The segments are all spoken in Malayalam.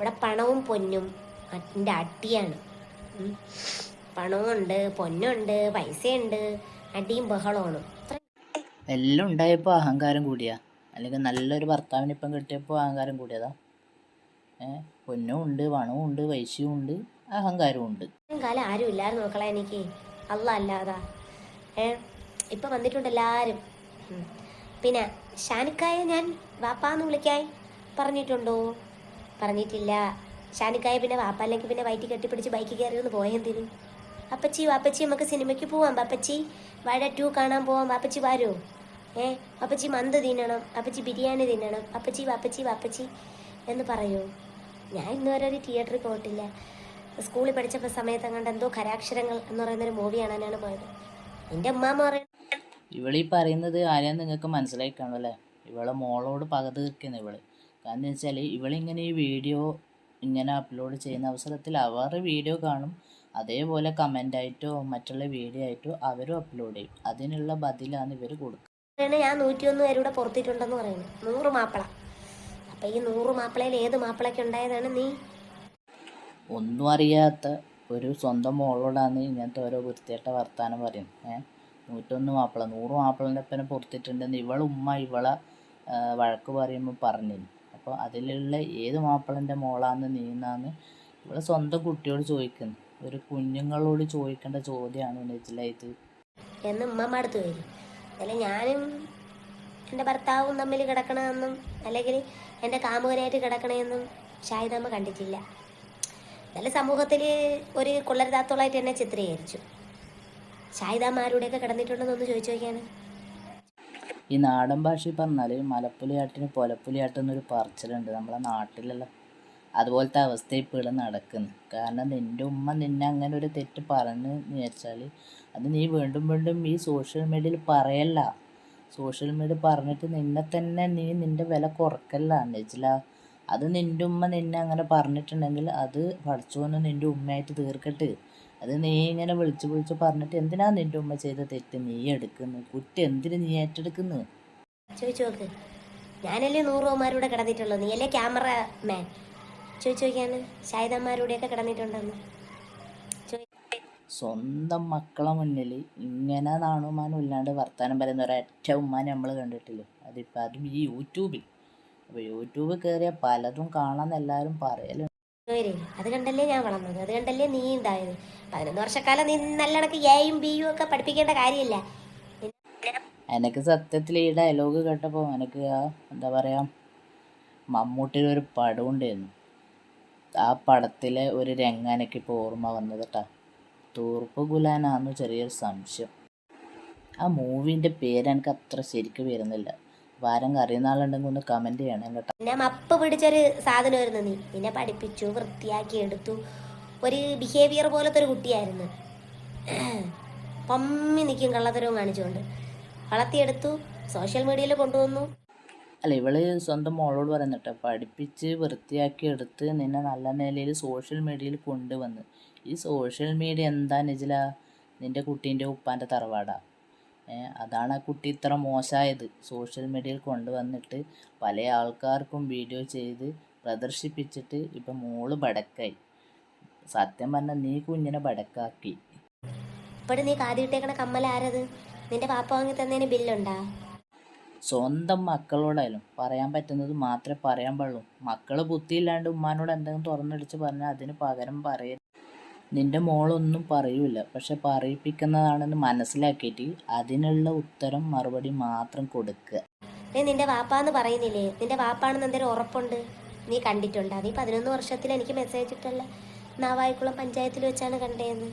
ഇവിടെ പണവും പൊന്നും എൻ്റെ അടിയാണ്. പണമുണ്ട്, പൊന്നുണ്ട്, പൈസയുണ്ട്, അടിയും ബഹളമാണ്. എല്ലാം ഉണ്ടായപ്പോൾ അഹങ്കാരം കൂടിയാ, അല്ലെങ്കിൽ നല്ലൊരു ഭർത്താവിനിപ്പം കിട്ടിയപ്പോൾ അഹങ്കാരം കൂടിയതാ. പൊന്നും ഉണ്ട്, പണവും ഉണ്ട്, പൈസയും ഉണ്ട്, അഹങ്കാരവും ഉണ്ട്. കാലം ആരും ഇല്ലായിരുന്നു മക്കളെ എനിക്ക്, അല്ല അല്ലാതാ. ഇപ്പം വന്നിട്ടുണ്ട് എല്ലാവരും. പിന്നെ ഷാനിക്കായ ഞാൻ വാപ്പാന്ന് വിളിക്കായി പറഞ്ഞിട്ടുണ്ടോ? പറഞ്ഞിട്ടില്ല. ഷാനിക്കായ പിന്നെ വാപ്പ അല്ലെങ്കിൽ പിന്നെ വയറ്റി കെട്ടിപ്പിടിച്ച് ബൈക്ക് കയറിയൊന്ന് പോയെന്തിന്? അപ്പച്ചി വാപ്പച്ചി നമുക്ക് സിനിമയ്ക്ക് പോവാം, വാപ്പച്ചി വാഴ 2 കാണാൻ പോവാം, വാപ്പച്ചി വാരോ? അപ്പച്ചി മന്ത് തിന്നണം, അപ്പച്ചി ബിരിയാണി തിന്നണം, അപ്പച്ചി വാപ്പച്ചി വാപ്പച്ചി എന്ന് പറയൂ. ഞാൻ ഇന്നുവരെ ഒരു തിയേറ്ററിൽ പോയിട്ടില്ല. സ്കൂളിൽ പഠിച്ചപ്പോൾ സമയത്ത് അങ്ങോട്ട് എന്തോ ഖരാക്ഷരങ്ങൾ എന്ന് പറയുന്നൊരു മൂവി കാണാനാണ് പോയത്. എൻ്റെ ഉമ്മാമ്മ പറയുന്നത് ഇവളീ പറയുന്നത് ആരെയാന്ന് നിങ്ങൾക്ക് മനസ്സിലായി കാണുമല്ലേ? ഇവളെ മോളോട് പക തീർക്കുന്നു ഇവള്. കാരണം വെച്ചാൽ ഇവളിങ്ങനെ ഈ വീഡിയോ ഇങ്ങനെ അപ്ലോഡ് ചെയ്യുന്ന അവസരത്തിൽ അവർ വീഡിയോ കാണും, അതേപോലെ കമൻ്റായിട്ടോ മറ്റുള്ള വീഡിയോ ആയിട്ടോ അവരും അപ്ലോഡ് ചെയ്യും. അതിനുള്ള ബദലാണ് ഇവർ കൊടുക്കുക. ഞാൻ 101 പേരൂടെ പുറത്തിട്ടുണ്ടെന്ന് പറയുന്നു, 100 മാപ്പിള. അപ്പം ഈ 100 മാപ്പിളയിൽ ഏത് മാപ്പിളയ്ക്ക് ഉണ്ടായതാണ് നീ? ഒന്നും അറിയാത്ത ഒരു സ്വന്തം മോളോടാണ് ഇങ്ങനത്തെ ഓരോ വൃത്തിയായിട്ട വർത്താനം പറയുന്നത്. 101 മാപ്പിള, 100 മാപ്പിളൻ്റെ ഒപ്പം പുറത്തിട്ടുണ്ടെന്ന് ഇവളെ വഴക്ക് പറയുമ്പോൾ പറഞ്ഞിരുന്നു. അപ്പോൾ അതിലുള്ള ഏത് മാപ്പിളൻ്റെ മോളാന്ന് നീന്നാന്ന് ഇവളെ സ്വന്തം കുട്ടിയോട് ചോദിക്കുന്നു. ഒരു കുഞ്ഞുങ്ങളോട് ചോദിക്കേണ്ട ചോദ്യമാണ് നെജിലായത് എന്ന് ഉമ്മമ്മ അടുത്ത് വരും. അല്ലെങ്കിൽ ഞാനും എൻ്റെ ഭർത്താവും തമ്മിൽ കിടക്കണമെന്നും അല്ലെങ്കിൽ എൻ്റെ കാമുകനായിട്ട് കിടക്കണമെന്നും ഷാഹിദാമ്മ കണ്ടിട്ടില്ല. നല്ല സമൂഹത്തിൽ ഒരു കൊള്ളരുതാത്തോളായിട്ട് എന്നെ ചിത്രീകരിച്ചു. ഷാഹിദാമ്മ കിടന്നിട്ടുണ്ടെന്നൊന്ന് ചോദിച്ചു നോക്കിയാണ്. ഈ നാടൻ ഭാഷയിൽ പറഞ്ഞാൽ മലപ്പുലിയാട്ടിന് പൊലപ്പുലിയാട്ടം എന്നൊരു പറച്ചിലുണ്ട് നമ്മളെ നാട്ടിലുള്ള. അതുപോലത്തെ അവസ്ഥ ഇപ്പോൾ ഇവിടെ നടക്കുന്നു. കാരണം നിൻ്റെ ഉമ്മ നിന്നെ അങ്ങനെ ഒരു തെറ്റ് പറഞ്ഞു എന്ന് വെച്ചാൽ അത് നീ വീണ്ടും വീണ്ടും ഈ സോഷ്യൽ മീഡിയയിൽ പറയല്ല. സോഷ്യൽ മീഡിയ പറഞ്ഞിട്ട് നിന്നെ തന്നെ നിൻ്റെ വില കുറക്കല്ല നെജില. അത് നിൻ്റെ ഉമ്മ നിന്നെ അങ്ങനെ പറഞ്ഞിട്ടുണ്ടെങ്കിൽ അത് പഠിച്ചോന്ന് നിൻ്റെ ഉമ്മയായിട്ട് തീർക്കട്ട്. അത് നീ ഇങ്ങനെ വിളിച്ച് പറഞ്ഞിട്ട് എന്തിനാ നിൻ്റെ ഉമ്മ ചെയ്ത തെറ്റ് നീ എടുക്കുന്നു? കുറ്റം എന്തിന് നീ ഏറ്റെടുക്കുന്നു? ചോദിച്ചു നോക്ക്. ഞാനല്ലേ 100 ഓമാരൂടെ കിടന്നിട്ടുള്ളൂ, നീ അല്ലേ ക്യാമറ മാൻ. ചോദിച്ചു നോക്കിയാണ് ഷാഹിദാമ്മൂടെയൊക്കെ കിടന്നിട്ടുണ്ടെന്ന്. സ്വന്തം മക്കളെ മുന്നിൽ ഇങ്ങനെ നാണുമാനും ഇല്ലാണ്ട് വർത്താനം പറയുന്ന ഒരൊറ്റ ഉമ്മാനെ നമ്മൾ കണ്ടിട്ടില്ല. അതും ഈ യൂട്യൂബിൽ. അപ്പോൾ യൂട്യൂബിൽ കയറിയാൽ പലതും കാണാൻ എല്ലാവരും പറയലുണ്ട്. അത് കണ്ടല്ലേ ഞാൻ വളർന്നത്, അത് കണ്ടല്ലേ നീ ഉണ്ടായത്. 11 വർഷക്കാലം നീ നല്ലണക്ക് എയും ബിയും ഒക്കെ പഠിപ്പിക്കേണ്ട കാര്യമില്ല. എനിക്ക് സത്യത്തിൽ ഈ ഡയലോഗ് കേട്ടപ്പോൾ എനിക്ക് എന്താ പറയുക, മമ്മൂട്ടിയുടെ ഒരു പടം ഉണ്ടായിരുന്നു. ആ പടത്തിലെ ഒരു രംഗം എനിക്കിപ്പോൾ ഓർമ്മ വന്നത് കേട്ടോ. തൂർപ്പ് ഗുലാനാന്ന് ചെറിയൊരു സംശയം. ആ മൂവിൻ്റെ പേര് എനിക്ക് അത്ര ശരിക്കും വരുന്നില്ല. ആരെങ്കിലും അറിയുന്ന ആളുണ്ടെങ്കിൽ ഒന്ന് കമൻറ്റ് ചെയ്യണം കേട്ടോ. പിന്നെ മപ്പ് പിടിച്ചൊരു സാധനമായിരുന്നു നീ. നിന്നെ പഠിപ്പിച്ചു, വൃത്തിയാക്കി എടുത്തു. ഒരു ബിഹേവിയർ പോലത്തെ ഒരു കുട്ടിയായിരുന്നു. പമ്മി നിൽക്കും കള്ളത്തരവും കാണിച്ചുകൊണ്ട്. വളർത്തിയെടുത്തു, സോഷ്യൽ മീഡിയയിൽ കൊണ്ടുവന്നു. അല്ല, ഇവള് സ്വന്തം മോളോട് പറയുന്നിട്ട് പഠിപ്പിച്ച് വൃത്തിയാക്കി എടുത്ത് നിന്നെ നല്ല നിലയിൽ സോഷ്യൽ മീഡിയയിൽ കൊണ്ടുവന്ന്. ഈ സോഷ്യൽ മീഡിയ എന്താ നെജില? നിൻ്റെ കുട്ടീൻ്റെ ഉപ്പാൻ്റെ തറവാടാ. അതാണ് ആ കുട്ടി ഇത്ര മോശമായത്. സോഷ്യൽ മീഡിയയിൽ കൊണ്ടുവന്നിട്ട് പല ആൾക്കാർക്കും വീഡിയോ ചെയ്ത് പ്രദർശിപ്പിച്ചിട്ട് ഇപ്പം മോള് ബടക്കായി. സത്യം പറഞ്ഞാൽ നീ കുഞ്ഞിനെ ബടക്കാക്കി. ഇപ്പോഴും നീ കാതിട്ടേക്കണ കമ്മൽ ആരത്? നിന്റെ പാപ്പ വാങ്ങി തന്നതിന് ബില്ലുണ്ടാ? സ്വന്തം മക്കളോടായാലും പറയാൻ പറ്റുന്നത് മാത്രമേ പറയാൻ പാടുള്ളൂ. മക്കൾ ബുദ്ധിയില്ലാണ്ട് ഉമ്മാനോട് എന്തെങ്കിലും തുറന്നടിച്ച് പറഞ്ഞാൽ അതിന് പകരം പറയരുത്. നിൻ്റെ മോളൊന്നും പറയൂല, പക്ഷെ പറയിപ്പിക്കുന്നതാണെന്ന് മനസ്സിലാക്കിയിട്ട് അതിനുള്ള ഉത്തരം മറുപടി മാത്രം കൊടുക്കുക. നിന്റെ വാപ്പാന്ന് പറയുന്നില്ലേ? നിന്റെ വാപ്പാണെന്ന് എന്തെങ്കിലും ഉറപ്പുണ്ട്? നീ കണ്ടിട്ടുണ്ടാ? നീ 11 വർഷത്തിൽ എനിക്ക് മെസ്സേജ് ഇട്ടല്ല, നാവായിക്കുളം പഞ്ചായത്തിൽ വെച്ചാണ് കണ്ടേന്ന്.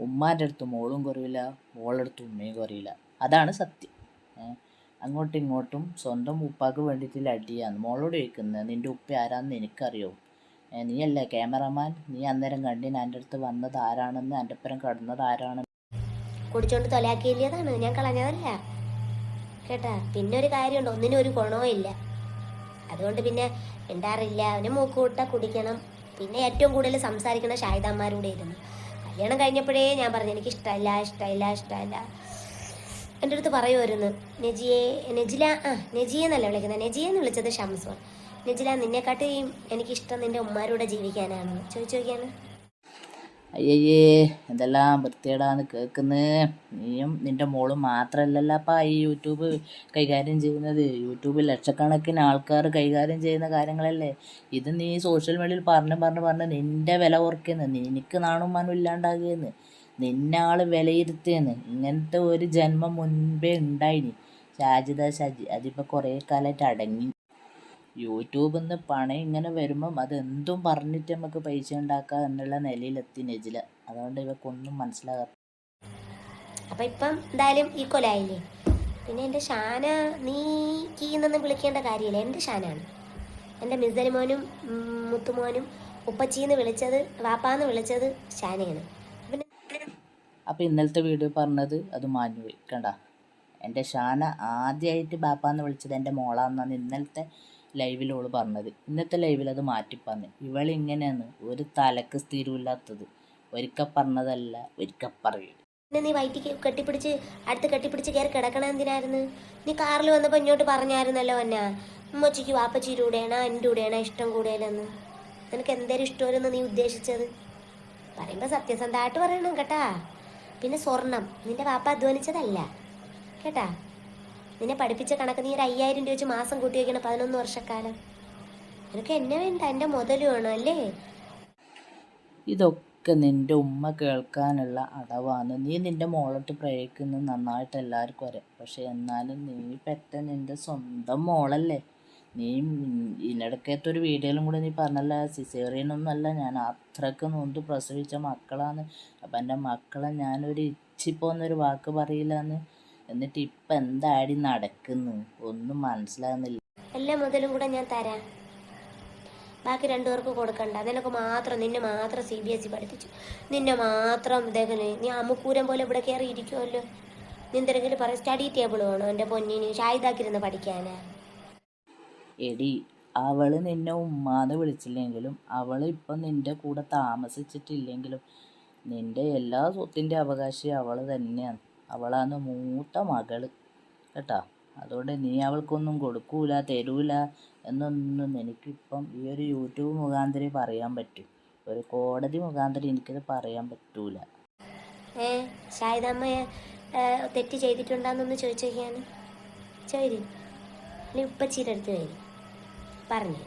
ഉമ്മാൻ്റെ അടുത്ത് മോളും കുറയില്ല, മോളടുത്ത് ഉമ്മയും കുറയില്ല. അതാണ് സത്യം. അങ്ങോട്ടും ഇങ്ങോട്ടും സ്വന്തം ഉപ്പാക്ക് വേണ്ടിയിട്ട് അടിയാണ്. മോളോട് ചോദിക്കുന്നത് നിൻ്റെ ഉപ്പ ആരാന്ന് എനിക്കറിയോ? നീയല്ലേ ക്യാമറമാൻ? നീ അന്നേരം കണ്ടിന് എൻ്റെ അടുത്ത് വന്നത് ആരാണെന്ന്, എൻ്റെ ഒപ്പം കടന്നത് ആരാണെന്ന്. കുടിച്ചോണ്ട് തൊലാക്കിയില്ലതാണ്, ഞാൻ കളഞ്ഞതല്ല കേട്ടാ. പിന്നെ ഒരു കാര്യമുണ്ട്, ഒന്നിനും ഒരു ഗുണവും ഇല്ല. അതുകൊണ്ട് പിന്നെ ഉണ്ടാറില്ല. അവന് മൂക്കൂട്ട കുടിക്കണം. പിന്നെ ഏറ്റവും കൂടുതൽ സംസാരിക്കുന്ന ഷാഹിദാമ്മൂടെ ഇരുന്നു. കല്യാണം കഴിഞ്ഞപ്പോഴേ ഞാൻ പറഞ്ഞു എനിക്ക് ഇഷ്ടമല്ല. എൻ്റെ അടുത്ത് പറയുമായിരുന്നു, നെജിയെ നെജില നെജിയ എന്നല്ല വിളിക്കുന്നത്, നെജിയെന്ന് വിളിച്ചത് ഷംസ്. നെജില, നിന്നെക്കാട്ടിയും എനിക്കിഷ്ടം നിൻ്റെ ഉമ്മാരൂടെ ജീവിക്കാനാണെന്ന് ചോദിച്ചു നോക്കിയാണ്. അയ്യയ്യേ, എന്തെല്ലാം വൃത്തികേടാന്ന് കേൾക്കുന്നത്. നീയും നിൻ്റെ മോളും മാത്രമല്ലല്ലപ്പാ ഈ യൂട്യൂബ് കൈകാര്യം ചെയ്യുന്നത്. യൂട്യൂബിൽ ലക്ഷക്കണക്കിന് ആൾക്കാർ കൈകാര്യം ചെയ്യുന്ന കാര്യങ്ങളല്ലേ ഇത്. നീ സോഷ്യൽ മീഡിയയിൽ പറഞ്ഞ് നിൻ്റെ വില കുറയ്ക്കുന്നു, നിനക്ക് നാണും മാനും ഇല്ലാണ്ടാകുകയെന്ന്, നിന്നെ ആൾ വിലയിരുത്തുകയെന്ന്. ഇങ്ങനത്തെ ഒരു ജന്മം മുൻപേ ഉണ്ടായിനി, ഷാജി. അതിപ്പോൾ കുറേ കാലമായിട്ട് അടങ്ങി. യൂട്യൂബിൽ നിന്ന് പണം ഇങ്ങനെ വരുമ്പം അതെന്തും പറഞ്ഞിട്ട് നമുക്ക് പൈസ ഉണ്ടാക്കാം എന്നുള്ള നിലയിലെത്തി നെജില. അതുകൊണ്ട് ഇവക്കൊന്നും മനസ്സിലാകാത്ത. അപ്പം ഇപ്പം എന്തായാലും ഈക്വലായില്ലേ. പിന്നെ എൻ്റെ ഷാന നീ കീന്നൊന്നും വിളിക്കേണ്ട കാര്യമില്ല, എൻ്റെ ഷാനാണ്. എൻ്റെ മിസലിമോനും മുത്തുമോനും ഉപ്പച്ചീന്ന് വിളിച്ചത്, വാപ്പാന്ന് വിളിച്ചത് ഷാനയാണ്. പിന്നെ അപ്പോൾ ഇന്നലത്തെ വീഡിയോ പറഞ്ഞത് അത് മാഞ്ഞുപോയി കണ്ട. എൻ്റെ ഷാന ആദ്യമായിട്ട് ബാപ്പാന്ന് വിളിച്ചത് എൻ്റെ മോളാന്നാണ് ഇന്നലത്തെ ലൈവിലോള് പറഞ്ഞത്. ഇന്നത്തെ ലൈവിൽ അത് മാറ്റി പറഞ്ഞു. ഇവളിങ്ങനെയാണ് ഒരു തലക്ക് സ്ഥിരമില്ലാത്തത്. ഒരിക്കൽ പറഞ്ഞതല്ല, ഒരിക്കൽ പറയും. പിന്നെ നീ വയറ്റിക്ക് അടുത്ത് കെട്ടിപ്പിടിച്ച് കയറി കിടക്കണ എന്തിനായിരുന്നു? നീ കാറിൽ വന്നപ്പോൾ ഇങ്ങോട്ട് പറഞ്ഞായിരുന്നല്ലോ എന്നാ ഉമ്മച്ചിക്ക് വാപ്പച്ചിയുടെ കൂടെയാണോ എൻ്റെ കൂടെയാണോ ഇഷ്ടം കൂടുതലെന്ന്. നിനക്ക് എന്തേലും ഇഷ്ടമല്ലെന്ന് നീ ഉദ്ദേശിച്ചത് പറയുമ്പോൾ സത്യസന്ധമായിട്ട് പറയണം കേട്ടാ. പിന്നെ സ്വർണം നിന്റെ വാപ്പ അധ്വാനിച്ചതല്ല കേട്ടാ. നിന്നെ പഠിപ്പിച്ച കണക്ക് നീ ഒരു 5000 രൂപ വെച്ച് മാസം കൂട്ടി വയ്ക്കണം 11 വർഷക്കാലം. നിനക്ക് എന്നെ വേണ്ട, എൻ്റെ മുതൽ വേണം അല്ലേ? ഇതൊക്കെ നിൻ്റെ ഉമ്മ കേൾക്കാനുള്ള അടവാണ്. നീ നിൻ്റെ മോളോട്ട് പ്രയോഗിക്കുന്നത് നന്നായിട്ട് എല്ലാവർക്കും അറിയാം. പക്ഷെ എന്നാലും നീ പെറ്റ നിൻ്റെ സ്വന്തം മോളല്ലേ. നീ ഇതിനിടയ്ക്കത്തൊരു വീഡിയോയിലും കൂടെ നീ പറഞ്ഞല്ല, സിസേറിയനൊന്നും അല്ല, ഞാൻ അത്രയ്ക്ക് നൊന്ത് പ്രസവിച്ച മക്കളാണ്. അപ്പം എൻ്റെ മക്കളെ ഞാനൊരു ഇച്ചിപ്പോന്നൊരു വാക്ക് പറയില്ലാന്ന്. എന്നിട്ട് ഇപ്പം എന്താടി നടക്കുന്നു ഒന്നും മനസ്സിലാകുന്നില്ല. എല്ലാ മുതലും കൂടെ ഞാൻ തരാം, ബാക്കി 2 പേർക്ക് കൊടുക്കണ്ട. നിനക്ക് മാത്രം, നിന്നെ മാത്രം CBSE പഠിപ്പിച്ചു, നിന്നെ മാത്രം ഇതേപോലെ നീ അമുക്കൂരം പോലെ ഇവിടെ കയറി ഇരിക്കുമല്ലോ. നീ എന്തെങ്കിലും പറയും സ്റ്റഡി ടേബിൾ വേണോ എൻ്റെ പൊന്നിന് ഷാഹിദാക്കിരുന്ന് പഠിക്കാനാ? എടി, അവള് നിന്നെ ഉമ്മാന്ന് വിളിച്ചില്ലെങ്കിലും അവൾ ഇപ്പം നിൻ്റെ കൂടെ താമസിച്ചിട്ടില്ലെങ്കിലും നിൻ്റെ എല്ലാ സ്വത്തിൻ്റെ അവകാശി അവൾ തന്നെയാണ്. അവളാണ് മൂത്ത മകള് കേട്ടോ. അതുകൊണ്ട് നീ അവൾക്കൊന്നും കൊടുക്കൂല തരൂല എന്നൊന്നും എനിക്കിപ്പം ഈ ഒരു യൂട്യൂബ് മുഖാന്തരം പറയാൻ പറ്റും. ഒരു കോടതി മുഖാന്തരം എനിക്കത് പറയാൻ പറ്റൂല. ഷാഹിദമ്മ തെറ്റ് ചെയ്തിട്ടുണ്ടാന്നൊന്ന് ചോദിച്ചോക്കിയാണ് ചോദി. അല്ലെങ്കിൽ ഉപ്പച്ചീരെ അടുത്ത് വരും പറഞ്ഞു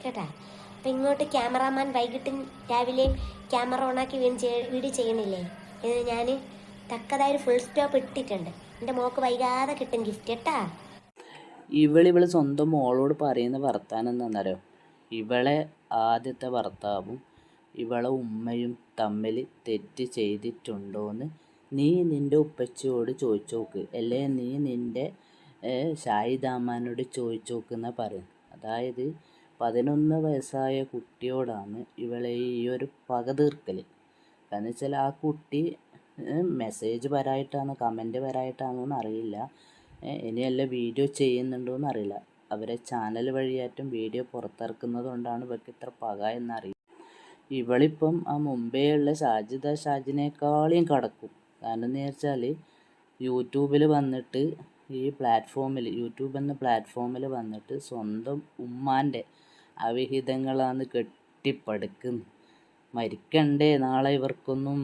കേട്ടാ. അപ്പം ഇങ്ങോട്ട് ക്യാമറാമാൻ വൈകിട്ട് രാവിലെ ക്യാമറ ഓണാക്കി വീഡിയോ ചെയ്യണില്ലേ എന്ന് ഞാൻ തക്കതായൊരു ഫുൾ സ്റ്റോപ്പ് ഇട്ടിട്ടുണ്ട്. എൻ്റെ മോക്ക് വൈകാതെ കിട്ടും ഗിഫ്റ്റ് കേട്ടാ. ഇവള് സ്വന്തം മോളോട് പറയുന്ന വർത്താനം എന്താണെന്നറിയോ? ഇവളെ ആദ്യത്തെ ഭർത്താവും ഇവളെ ഉമ്മയും തമ്മിൽ തെറ്റ് ചെയ്തിട്ടുണ്ടോയെന്ന് നീ നിൻ്റെ ഉപ്പച്ചിയോട് ചോദിച്ചു നോക്ക്, അല്ലേ നീ നിൻ്റെ ഷാഹിദാമ്മാനോട് ചോദിച്ചു നോക്കുന്ന പറയും. അതായത് 11 വയസ്സായ കുട്ടിയോടാണ് ഇവളെ ഈ ഒരു പക തീർക്കൽ. കാരണം വെച്ചാൽ ആ കുട്ടി മെസ്സേജ് വരായിട്ടാണ് കമൻറ്റ് വരായിട്ടാണോന്ന് അറിയില്ല, ഇനിയല്ല വീഡിയോ ചെയ്യുന്നുണ്ടോയെന്ന് അറിയില്ല. അവരെ ചാനൽ വഴിയായിട്ടും വീഡിയോ പുറത്തിറക്കുന്നത് കൊണ്ടാണ് ഇവർക്ക് ഇത്ര പക എന്നറിയില്ല. ഇവളിപ്പം ആ മുമ്പേ ഉള്ള ഷാജിനേക്കാളും കടക്കും. കാരണം എന്ന് വെച്ചാൽ യൂട്യൂബിൽ വന്നിട്ട് യൂട്യൂബ് എന്ന പ്ലാറ്റ്ഫോമിൽ വന്നിട്ട് സ്വന്തം ഉമ്മാൻ്റെ അവിഹിതങ്ങളാണ് കെട്ടിപ്പടുക്കുന്നത്. മരിക്കണ്ടേ നാളെ ഇവർക്കൊന്നും.